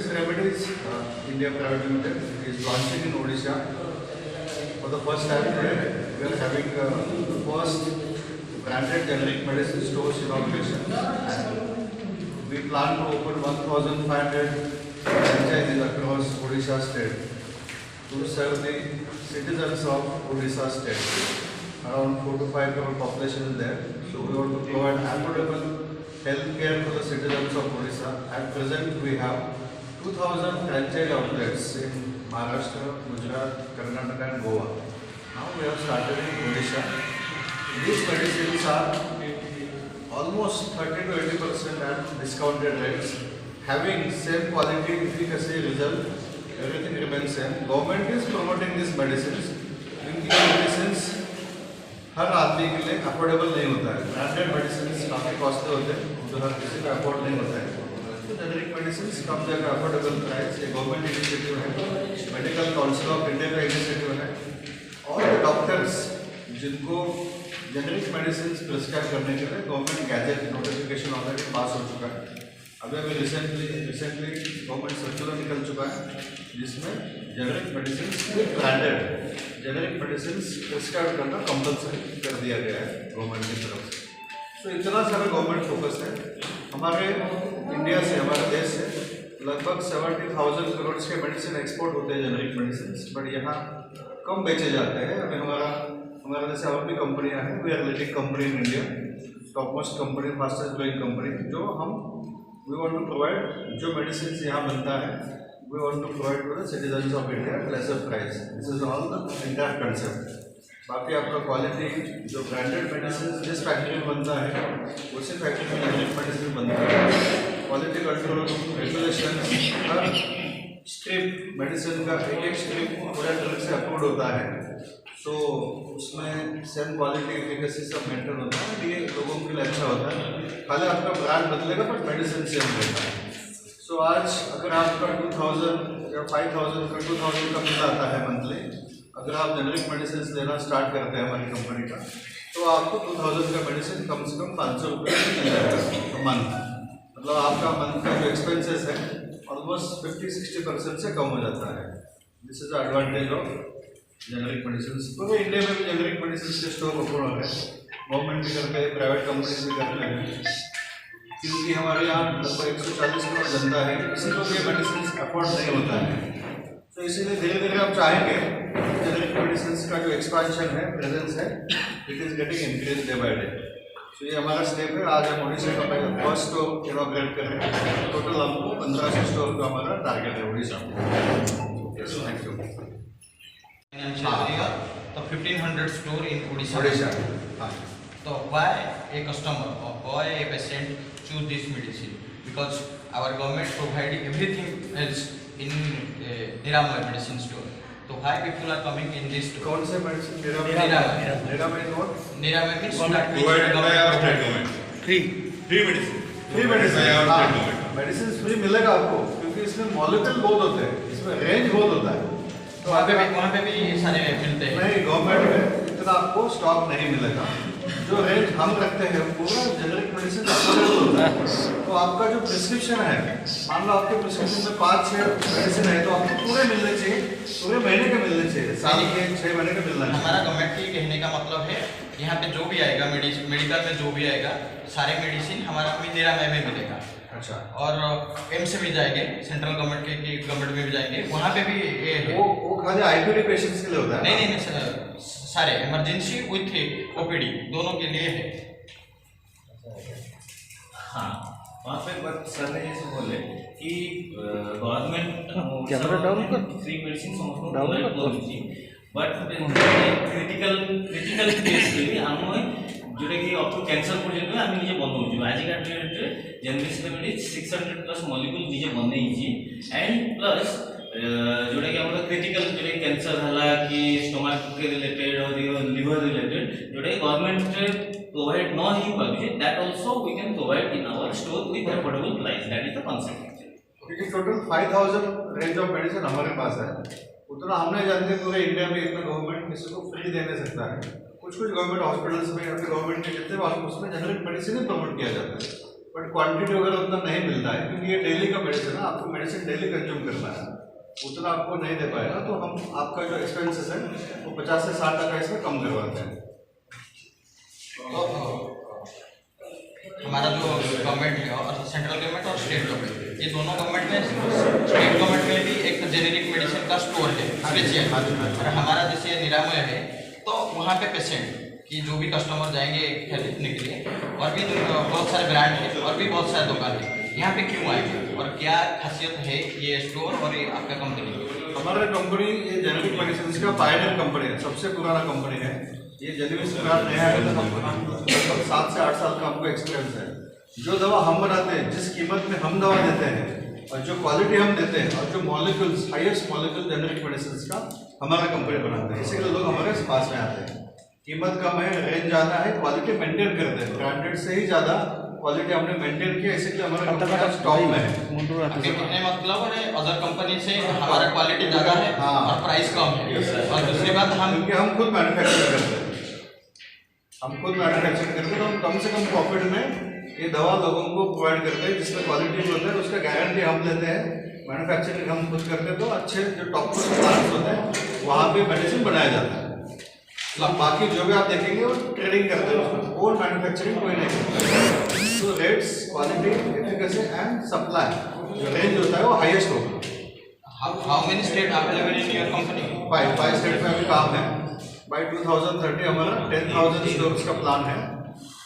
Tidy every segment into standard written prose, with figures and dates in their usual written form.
Medicine Remedies India Private Limited is launching in Odisha. For the first time today, we are having the first branded generic medicine stores inauguration. And we plan to open 1,500 franchises across Odisha state to serve the citizens of Odisha state. Around 4 to 5 crore population is there. So we want to provide affordable healthcare to the citizens of Odisha. At present, we have 2,000 franchise outlets in Maharashtra, Gujarat, Karnataka and Goa. Now we have started in Odisha. These medicines are almost 30 to 80% at discounted rates, having same quality, efficacy, result, everything remains same. Government is promoting these medicines. In these medicines, हर आदमी के लिए affordable नहीं होता है. Branded medicine काफ़ी costly होते हैं जो हर किसी को अफोर्ड नहीं होता है. तो जेनरिक मेडिसिन कम जगह अफोर्डेबल प्राइस, ये गवर्नमेंट इनिशिएटिव है, मेडिकल काउंसिल ऑफ इंडिया का इनिशिएटिव है. और डॉक्टर्स जिनको जेनरिक मेडिसिन प्रिस्क्राइब करने के लिए government gadget notification already pass हो चुका है. अभी रिसेंटली गवर्नमेंट सर्कुलर निकल चुका है जिसमें generic medicine branded generic medicine prescribe करना कंपलसरी कर दिया गया है गवर्नमेंट की तरफ से. तो इतना सारा गवर्नमेंट फोकस है. हमारे इंडिया से, हमारे देश से लगभग 70,000 करोड़ के मेडिसिन एक्सपोर्ट होते हैं जेनरिक मेडिसिन, बट यहाँ कम बेचे जाते हैं. अभी हमारे जैसे और भी कंपनियाँ हैं. We are leading company in India, top most company, fastest growing company. जो हम वी वांट टू प्रोवाइड जो मेडिसिन यहाँ बनता है, we want to provide to the citizens of India at lesser price. This is all the entire concept. बाकी आपका quality जो branded medicine जिस फैक्ट्री में बनता है उसी फैक्ट्री में जेनरिक मेडिसिन बनता है. क्वालिटी कंट्रोल, रेगुलेशन, हर स्ट्रिप मेडिसिन का एक स्ट्रिप पूरा ड्रग से अप्रूव होता है. तो उसमें सेम क्वालिटी, एफिकेसी सब मेंटेन होता है. ये लोगों के लिए अच्छा होता है. खाली आपका ब्रांड बदलेगा बट मेडिसिन सेम रहता है. तो आज अगर आपका 2,000 या 5,000 का 2,000 का बिल आता है मंथली, अगर आप जेनरिक मेडिसिन लेना स्टार्ट करते हैं हमारी कंपनी का, तो आपको 2,000 का मेडिसिन कम से कम 500 रुपये मिल जाएगा मंथ. मतलब आपका मंथ का जो एक्सपेंसेस है ऑलमोस्ट 50-60% से कम हो जाता है. This is the advantage of generic medicine. पूरे इंडिया में भी जेनरिक मेडिसिन के स्टोर ओपन हो रहे हैं. गवर्नमेंट भी करते हैं, प्राइवेट कंपनीज भी करते हैं, क्योंकि हमारे यहाँ लगभग 140 करोड़ जनता है. किसी को भी मेडिसिन अफोर्ड नहीं होता है. तो इसीलिए धीरे धीरे हम चाहेंगे जेनरिक मेडिसिन का जो एक्सपेंशन है, प्रेजेंस है, it is getting increase day by day. तो ये हमारा स्टेप है. आज हम ओडिशा का पहले फर्स्ट स्टोर इनॉग्रेट कर रहे हैं. टोटल हमको 1500 स्टोर का हमारा टारगेट है ओडिशा में. Thank you. तो 1500 स्टोर इन ओडिशा. हाँ. So why a customer or why a patient choose this medicine? Because our government provide everything else in Niramay medicine store. So why people are coming in this store? कौन से medicine? निरामय note. Niramay means provided by our state government. Free medicine. Free medicine. Medicine free मिलेगा आपको, क्योंकि इसमें molecule बहुत होते हैं, इसमें रेंज बहुत होता है. तो वहाँ पे भी सारे मिलते हैं. नहीं, गवर्नमेंट में इतना आपको स्टॉक नहीं मिलेगा. जो रेंज हम रखते हैं पूरा जेनरिक मेडिसिन अफोर्डेबल होता है. तो आपका जो प्रिस्क्रिप्शन है, मान लो आपके प्रिस्क्रिप्शन में 5-6 मेडिसिन है, तो आपको पूरे मिलने चाहिए, पूरे महीने के मिलने चाहिए, साल के 6 महीने के मिलना चाहिए. हमारा गवर्नमेंट के कहने का मतलब है यहाँ पे जो भी आएगा मेडिकल में जो भी आएगा सारे मेडिसिन हमारा निरामय में मिलेगा. अच्छा. और एम्स में भी जाएंगे, सेंट्रल गवर्नमेंट के गवर्नमेंट में भी जाएंगे, वहाँ पे भी ये है. वो खाली आईपीडी पेशेंट्स के लिए होता है. नहीं, सारे इमरजेंसी विथ ओपीडी दोनों के लिए है. हाँ, वहाँ पे बट सर ने जैसे बोले कि गवर्नमेंट फ्री मेडिसिन समस्त बट क्रिटिकल केस के लिए आम जोटा कि अप टू कैंसर पर्यंत आम निजे बनाऊँ. आजिका डेट जेनरिक 600+ मॉलिक्यूल निजे बनई एंड प्लस जोटा कि आम क्रिटिकल जो कैंसर है कि स्टोमक के रिलेटेड और लिवर रिलेटेड जोटा कि गवर्नमेंट प्रोवाइड न ही पाबे, that also we can provide in our store with affordable price. That is the concept. क्योंकि टोटल 5,000 रेंज ऑफ मेडिसिन हमारे पास है. उतना हम नहीं जानते पूरे इंडिया में इतना गवर्नमेंट किसी को फ्री दे नहीं सकता है. कुछ गवर्नमेंट हॉस्पिटल्स में या फिर गवर्नमेंट के जितने उसमें जेनरिक मेडिसिन ही प्रमोट किया जाता है. बट क्वांटिटी वगैरह उतना नहीं मिलता है, क्योंकि ये डेली का मेडिसिन है, आपको मेडिसिन डेली कंज्यूम करना है, उतना आपको नहीं दे पाएगा। तो हम आपका जो एक्सपेंसेस है वो 50 से 60% इसमें कम करवाते हैं। तो हमारा जो गवर्नमेंट है और सेंट्रल गवर्नमेंट और स्टेट गवर्नमेंट, ये दोनों गवर्नमेंट में, स्टेट गवर्नमेंट में भी एक जेनेरिक मेडिसिन का स्टोर है स्पेशल, और हमारा जैसे निरामय है तो वहाँ पे पेशेंट कि जो भी कस्टमर जाएंगे खरीदने के लिए, और भी बहुत सारे ब्रांड है और भी बहुत सारे दुकान है, यहाँ पे क्यों आएंगे और क्या खासियत है ये स्टोर और ये आपका कंपनी? हमारा कंपनी ये जेनेरिक मेडिसिन का पायनियर कंपनी है, सबसे पुराना कंपनी है। ये जेनेरिक सरकार नया है, तो हम 7 से 8 साल का हमको एक्सपीरियंस है। जो दवा हम बनाते हैं, जिस कीमत में हम दवा देते हैं और जो क्वालिटी हम देते हैं और जो molecules, highest molecule generic medicine का हमारा कंपनी बनाते हैं, इसीलिए लोग हमारे पास में आते हैं। कीमत कम है, रेंज ज़्यादा है, क्वालिटी मेंटेन करते हैं, ब्रांडेड से ही ज़्यादा क्वालिटी हमने मेंटेन किया, इसीलिए हमारा कंपनी टॉप में है। आपके कहने मतलब है अदर कंपनी से हमारा क्वालिटी ज़्यादा है और प्राइस कम है, और दूसरी बात क्योंकि हम खुद मैन्युफैक्चर करते हैं, हम खुद मैन्युफैक्चर करते हैं, तो हम कम से कम प्रॉफिट में ये दवा लोगों को प्रोवाइड करते हैं, जिसमें क्वालिटी होता है उसका गारंटी हम देते हैं। मैन्युफैक्चरिंग हम खुद करते हैं, तो अच्छे जो टॉप प्लांट्स होते हैं वहाँ पे मेडिसिन बनाया जाता है। अब बाकी जो भी आप देखेंगे वो ट्रेडिंग करते हैं, उसमें और मैन्युफैक्चरिंग कोई नहीं करता। तो rates, quality, efficacy and supply जो रेंज होता है वो हाईएस्ट होगा। How many state available in your company? 5 state में अभी काम है। बाय 2030 हमारा 10,000 स्टोर्स का प्लान है,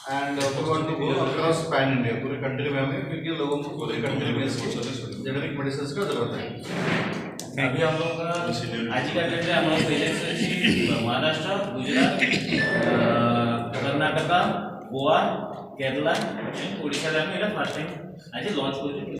and we want to go across pan India, पूरे कंट्री में हमें, क्योंकि लोगों को पूरे कंट्री में जेनेरिक मेडिसिन का जरूरत है। अभी हम लोग का आज का डेट है, हमारा प्रेजेंस है महाराष्ट्र, गुजरात, कर्नाटका, गोवा, केरला, ओडिशा में फास्ट टाइम आज लॉन्च कर